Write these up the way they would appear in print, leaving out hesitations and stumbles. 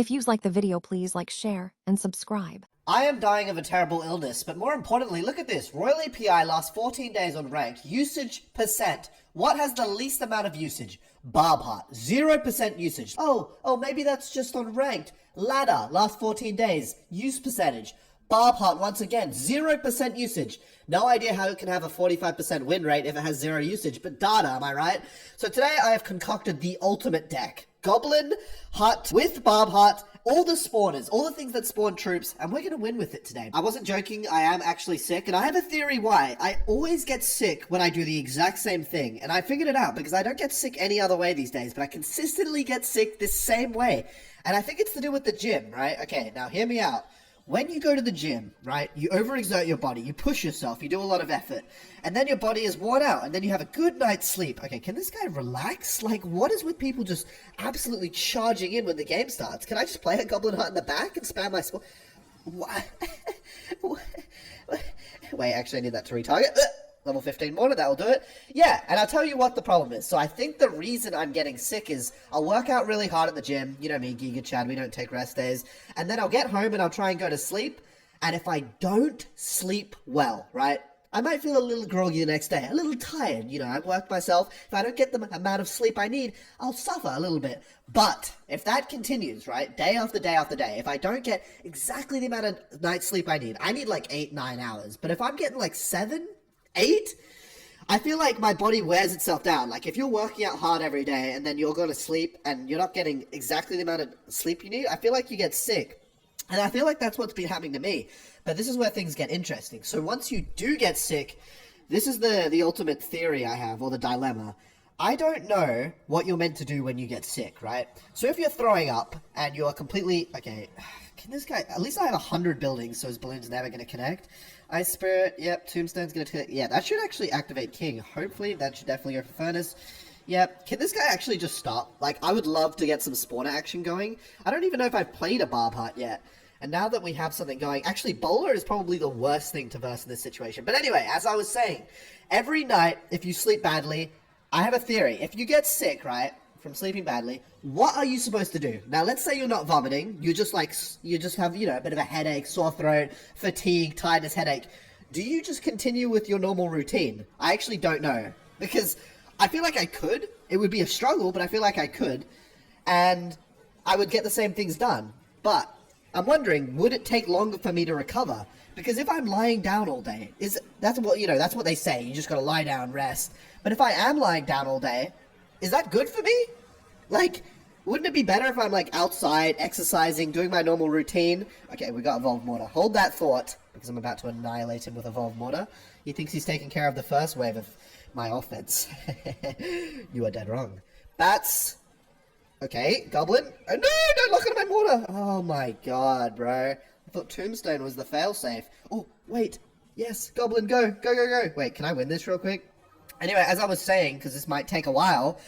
If you like the video, please like, share, and subscribe. I am dying of a terrible illness, but more importantly, look at this. Royal API lasts 14 days on ranked. Usage percent. What has the least amount of usage? Barb Heart. 0% usage. Oh, maybe that's just on ranked. Ladder. Last 14 days. Use percentage. Barb Heart, once again, 0% usage. No idea how it can have a 45% win rate if it has 0 usage, but data, am I right? So today I have concocted the ultimate deck. Goblin Hut with Barb Heart, all the spawners, all the things that spawn troops, and we're going to win with it today. I wasn't joking, I am actually sick, and I have a theory why. I always get sick when I do the exact same thing, and I figured it out because I don't get sick any other way these days, but I consistently get sick this same way. And I think it's to do with the gym, right? Okay, now hear me out. When you go to the gym, right, you overexert your body, you push yourself, you do a lot of effort, and then your body is worn out, and then you have a good night's sleep. Okay, can this guy relax? Like, what is with people just absolutely charging in when the game starts? Can I just play a Goblin Hut in the back and spam my score? What? Wait, actually I need that to retarget. Level 15 mortar, that'll do it. Yeah, and I'll tell you what the problem is. So I think the reason I'm getting sick is I'll work out really hard at the gym. You know me, Giga Chad, we don't take rest days. And then I'll get home and I'll try and go to sleep. And if I don't sleep well, right, I might feel a little groggy the next day, a little tired. You know, I've worked myself. If I don't get the amount of sleep I need, I'll suffer a little bit. But if that continues, right, day after day after day, if I don't get exactly the amount of night sleep I need like 8-9 hours. But if I'm getting like 7, 8, I feel like my body wears itself down. Like, if you're working out hard every day and then you're going to sleep and you're not getting exactly the amount of sleep you need, I feel like you get sick. And I feel like that's what's been happening to me. But this is where things get interesting. So once you do get sick, this is the ultimate theory I have, or the dilemma. I don't know what you're meant to do when you get sick, right? So if you're throwing up and you're completely... Okay, can this guy... At least I have 100 buildings, so his balloon's never going to connect. Ice Spirit, yep, Tombstone's going to... Yeah, that should actually activate King. Hopefully, that should definitely go for Furnace. Yep, can this guy actually just stop? Like, I would love to get some spawner action going. I don't even know if I've played a Barb Heart yet. And now that we have something going... Actually, Bowler is probably the worst thing to verse in this situation. But anyway, as I was saying, every night, if you sleep badly... I have a theory. If you get sick, right, from sleeping badly, what are you supposed to do? Now, let's say you're not vomiting. You just have, you know, a bit of a headache, sore throat, fatigue, tiredness, headache. Do you just continue with your normal routine? I actually don't know. Because I feel like I could. It would be a struggle, but I feel like I could. And I would get the same things done. But I'm wondering, would it take longer for me to recover? Because if I'm lying down all day, that's what they say. You just gotta lie down, rest. But if I am lying down all day, is that good for me? Like, wouldn't it be better if I'm, like, outside, exercising, doing my normal routine? Okay, we got Evolved Mortar. Hold that thought, because I'm about to annihilate him with Evolved Mortar. He thinks he's taking care of the first wave of my offense. You are dead wrong. Bats. Okay, Goblin. Oh, no, don't look at my mortar. Oh, my God, bro. I thought Tombstone was the failsafe. Oh, wait. Yes, Goblin, go. Go, go, go. Wait, can I win this real quick? Anyway, as I was saying, because this might take a while,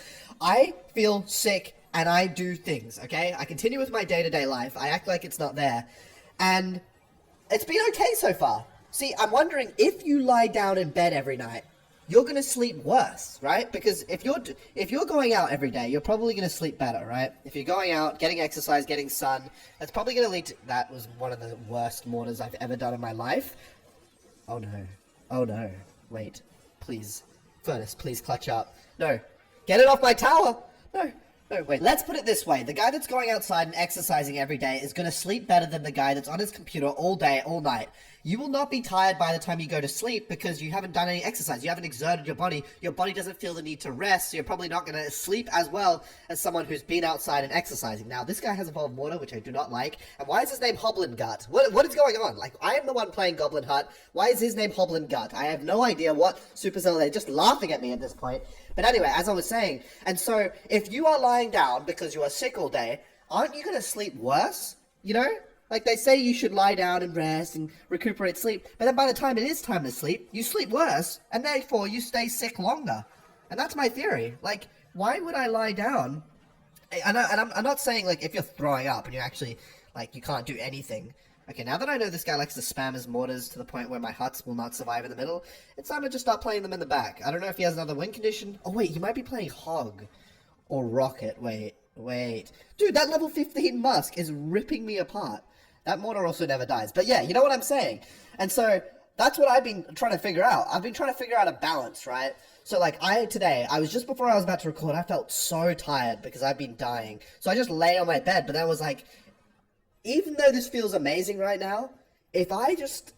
I feel sick and I do things, okay? I continue with my day-to-day life. I act like it's not there. And it's been okay so far. See, I'm wondering, if you lie down in bed every night, you're going to sleep worse, right? Because if you're going out every day, you're probably going to sleep better, right? If you're going out, getting exercise, getting sun, that's probably going to lead to... That was one of the worst mortars I've ever done in my life. Oh, no. Oh, no. Wait. Please. Furnace, please clutch up. No. Get it off my tower! No. No, wait. Let's put it this way. The guy that's going outside and exercising every day is going to sleep better than the guy that's on his computer all day, all night. You will not be tired by the time you go to sleep because you haven't done any exercise. You haven't exerted your body. Your body doesn't feel the need to rest, so you're probably not going to sleep as well as someone who's been outside and exercising. Now, this guy has Evolved Mortar, which I do not like. And why is his name Hoblin Gut? What is going on? Like, I am the one playing Goblin Hut. Why is his name Hoblin Gut? I have no idea what Supercell... They're just laughing at me at this point. But anyway, as I was saying, and so if you are lying down because you are sick all day, aren't you going to sleep worse? You know? Like, they say you should lie down and rest and recuperate sleep, but then by the time it is time to sleep, you sleep worse, and therefore you stay sick longer. And that's my theory. Like, why would I lie down? And I'm not saying, like, if you're throwing up and you're actually, like, you can't do anything. Okay, now that I know this guy likes to spam his mortars to the point where my huts will not survive in the middle, it's time to just start playing them in the back. I don't know if he has another win condition. Oh, wait, he might be playing Hog or Rocket. Wait. Wait. Dude, that level 15 Musk is ripping me apart. That mortar also never dies. But yeah, you know what I'm saying? And so, that's what I've been trying to figure out. I've been trying to figure out a balance, right? So, like, today, I was just before I was about to record, I felt so tired because I've been dying. So I just lay on my bed, but then I was like, even though this feels amazing right now, if I just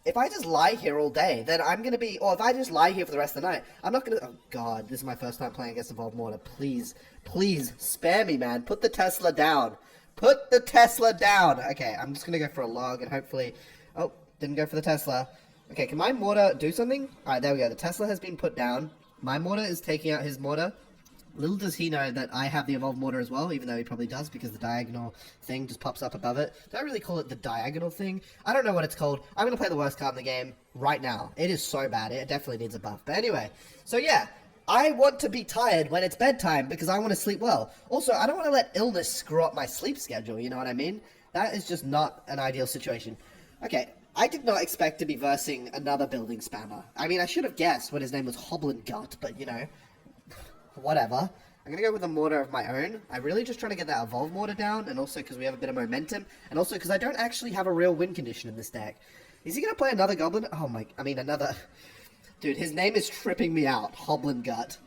lie here all day, then I'm gonna be, or if I just lie here for the rest of the night, I'm not gonna, oh god, this is my first time playing against Evolved Mortar. Please, please, spare me, man. Put the Tesla down. Put the Tesla down. Okay, I'm just gonna go for a log and hopefully, oh, didn't go for the Tesla. Okay, can my mortar do something? Alright, there we go. The Tesla has been put down. My mortar is taking out his mortar. Little does he know that I have the evolved mortar as well, even though he probably does, because the diagonal thing just pops up above it. Do I really call it the diagonal thing? I don't know what it's called. I'm going to play the worst card in the game right now. It is so bad. It definitely needs a buff. But anyway, so yeah, I want to be tired when it's bedtime because I want to sleep well. Also, I don't want to let illness screw up my sleep schedule, you know what I mean? That is just not an ideal situation. Okay, I did not expect to be versing another building spammer. I mean, I should have guessed what his name was, Hoblin Gut, but you know... whatever. I'm going to go with a mortar of my own. I'm really just trying to get that evolved mortar down, and also because we have a bit of momentum, and also because I don't actually have a real win condition in this deck. Is he going to play another goblin? Oh my, I mean another... Dude, his name is tripping me out. Hoblin Gut.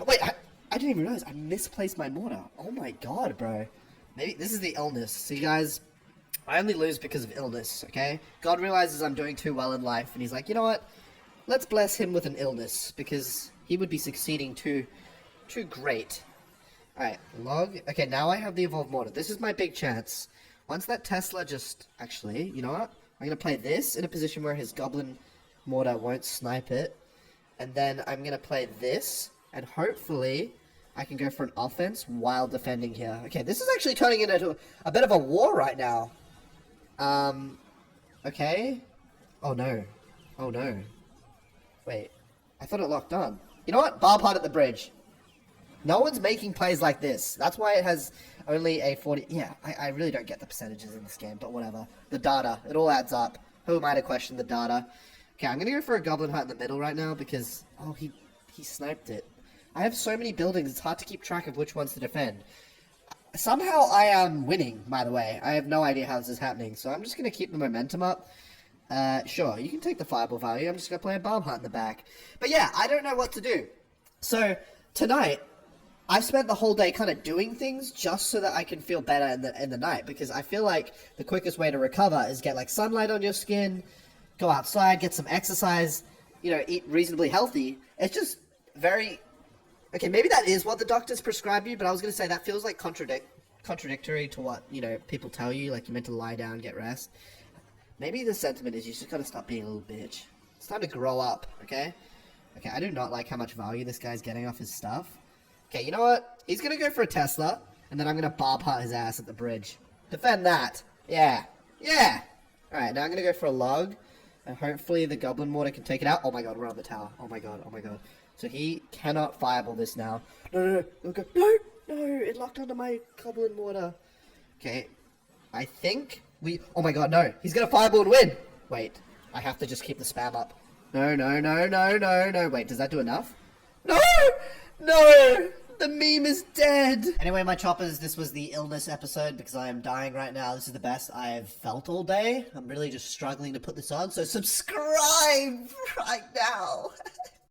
Wait, I didn't even realize I misplaced my mortar. Oh my god, bro. Maybe this is the illness. See, guys, I only lose because of illness, okay? God realizes I'm doing too well in life, and he's like, you know what? Let's bless him with an illness, because... he would be succeeding too great. Alright, log. Okay, now I have the evolved mortar. This is my big chance. Once that Tesla just... actually, you know what? I'm going to play this in a position where his goblin mortar won't snipe it. And then I'm going to play this. And hopefully, I can go for an offense while defending here. Okay, this is actually turning into a bit of a war right now. Okay. Oh no. Oh no. Wait. I thought it locked on. You know what? Barb Hut at the bridge. No one's making plays like this. That's why it has only a 40... yeah, I really don't get the percentages in this game, but whatever. The data. It all adds up. Who am I to question the data? Okay, I'm going to go for a Goblin Hut in the middle right now because... oh, he sniped it. I have so many buildings, it's hard to keep track of which ones to defend. Somehow I am winning, by the way. I have no idea how this is happening, so I'm just going to keep the momentum up. Sure, you can take the fireball value. I'm just going to play a Barb Hut in the back. But yeah, I don't know what to do. So, tonight, I spent the whole day kind of doing things just so that I can feel better in the night. Because I feel like the quickest way to recover is get, like, sunlight on your skin, go outside, get some exercise, you know, eat reasonably healthy. It's just very... okay, maybe that is what the doctors prescribe you, but I was going to say that feels like contradictory to what, you know, people tell you. Like, you're meant to lie down, get rest. Maybe the sentiment is you just gotta stop being a little bitch. It's time to grow up, okay? Okay, I do not like how much value this guy's getting off his stuff. Okay, you know what? He's gonna go for a Tesla, and then I'm gonna Barb Hut his ass at the bridge. Defend that! Yeah! Yeah! Alright, now I'm gonna go for a log, and hopefully the Goblin Mortar can take it out. Oh my god, we're on the tower. Oh my god, oh my god. So he cannot fireball this now. No, it locked onto my Goblin Mortar. Okay, I think... oh my god, no. He's gonna fireball and win! Wait, I have to just keep the spam up. No. Wait, does that do enough? No! No! The meme is dead! Anyway, my choppers, this was the illness episode because I am dying right now. This is the best I have felt all day. I'm really just struggling to put this on, so subscribe right now!